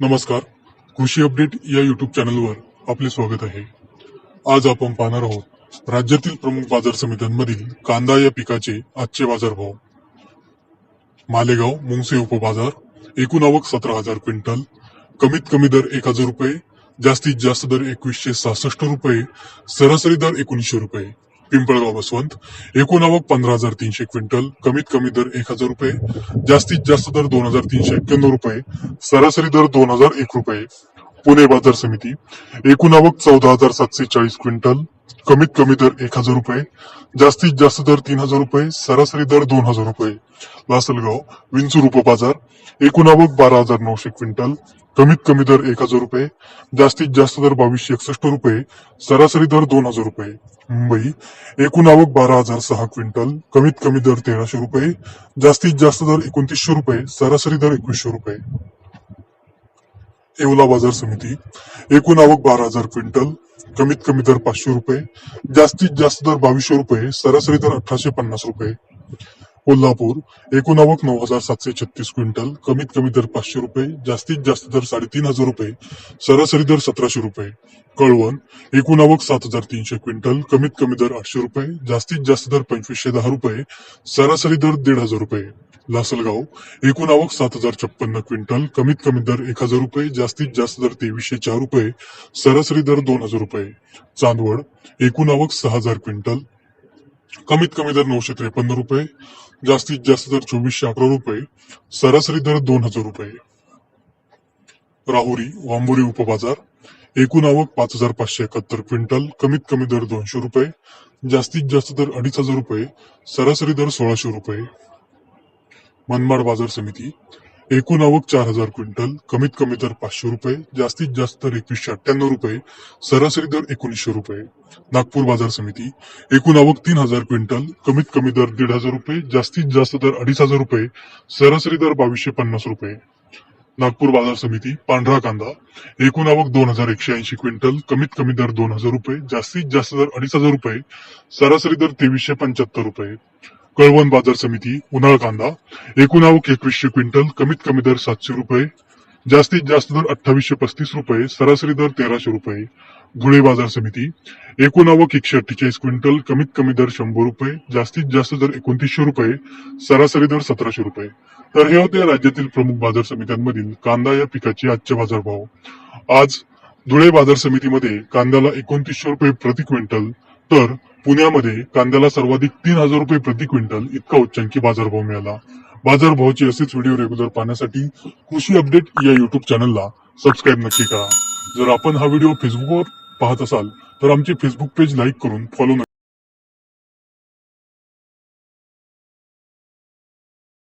नमस्कार. कृषी अपडेट या युट्यूब चॅनलवर आपले स्वागत आहे. आज आपण पाहणार आहोत राज्यातील प्रमुख बाजार समित्यांमधील कांदा या पिकाचे आजचे बाजारभाव. मालेगाव मुंगसे उपबाजार एकूण आवक 17,000 क्विंटल, कमीत कमी दर 1,000 रुपये, जास्तीत जास्त दर 2166 रुपये, सरासरी दर 1900 रुपये. पिंपळगाव बसवंत एकूण आवक 15,300 क्विंटल, कमीत कमी दर 1,000 रुपये, जास्तीत जास्त दर 2,391 रुपये, सरासरी दर 2,001 रुपये. पुणे बाजार समिती एकूण आवक 14,740 क्विंटल, कमीत कमी दर 1,000 रुपये, जास्तीत जास्त दर 3,000 रुपये, सरासरी दर 2,000 रुपये. लासलगाव विंचूर उपबाजार एकूण आवक 12,900 क्विंटल, कमीत कमी दर 1,000 रुपये, जास्तीत जास्त दर 2,261 रुपये, सरासरी दर 2,000 रुपये. मुंबई एकूण आवक 12,006 क्विंटल, कमीत कमी दर 1,300 रुपये, जास्तीत जास्त दर 2,900 रुपये, सरासरी दर 2,100 रुपये. येवला बाजार समिती एकूण आवक 12,000 क्विंटल, कमीत कमी दर 500 रुपये, जास्तीत जास्त दर 2,200 रुपये, सरासरी दर 1,850 रुपये. कोल्हापूर एकूण आवक 9,736 क्विंटल, कमीत कमी दर 500 रुपये, जास्तीत जास्त दर 3,500 रुपये, सरासरी दर 1,700 रुपये. कळवण एकूण आवक 7,300 क्विंटल, कमीत कमी दर 800 रुपये, जास्तीत जास्त दर 2,510 रुपये, सरासरी दर 1,500 रुपये. लासलगाव एकूण आवक 7,056 क्विंटल, कमीत कमी दर 1,000 रुपये, जास्तीत जास्त दर 2,304 रुपये, सरासरी दर 2,000 रुपये. चांदवड एकूण आवक 6,000 क्विंटल, कमीत कमी दर 953 रुपये, जास्तीत जास्त दर 2,418 रुपये, सरासरी दर 2,000 रुपये. राहुरी वांबोरी उपबाजार एकूण आवक 5,571 क्विंटल, कमीत कमी दर 200 रुपये, जास्तीत जास्त दर 2,500 रुपये, सरासरी दर 1,600 रुपये. मनमाड बाजार समिती एकूण आवक 4,000 क्विंटल, कमीत कमी दर 500 रुपये, जास्तीत जास्त दर 2,198 रुपये, सरासरी दर 1,900 रुपये. नागपूर बाजार समिती एकूण आवक 3,000 क्विंटल, कमीत कमी दर 1,500 रुपये, जास्तीत जास्त दर 2,500 रुपये, सरासरी दर 2,250 रुपये. नागपूर बाजार समिती पांढरा कांदा एकूण आवक 2,180 क्विंटल, कमीत कमी दर 2,000 रुपये, जास्तीत जास्त दर 2,500 रुपये, सरासरी दर 2,375 रुपये. कळवण बाजार समिती उन्हाळ कांदा एकूण आवक 2,100 क्विंटल, कमीत कमी दर 700 रुपये, जास्तीत जास्त दर 2,835 रुपये, सरासरी दर 1,300 रुपये. धुळे बाजार समिती एकूण आवक 148 क्विंटल, कमीत कमी दर 100 रुपये, जास्तीत जास्त दर 2,900 रुपये, सरासरी दर 1,700 रुपये. तर हे होते राज्यातील प्रमुख बाजार समित्यांमधील कांदा या पिकाचे आजचे बाजारभाव. आज धुळे बाजार समितीमध्ये कांद्याला 2,900 रुपये प्रति क्विंटल, तर पुण्यामध्ये कांद्याला सर्वाधिक 3,000 रुपये प्रति क्विंटल इतका उच्चांकी बाजारभाव मिळाला. बाजारभावाचे असेच व्हिडिओ रेग्युलर पाहण्यासाठी कृषी अपडेट या युट्यूब चॅनलला सबस्क्राईब नक्की करा. जर आपण हा व्हिडिओ फेसबुकवर पाहत असाल तर आमचे फेसबुक पेज लाईक करून फॉलो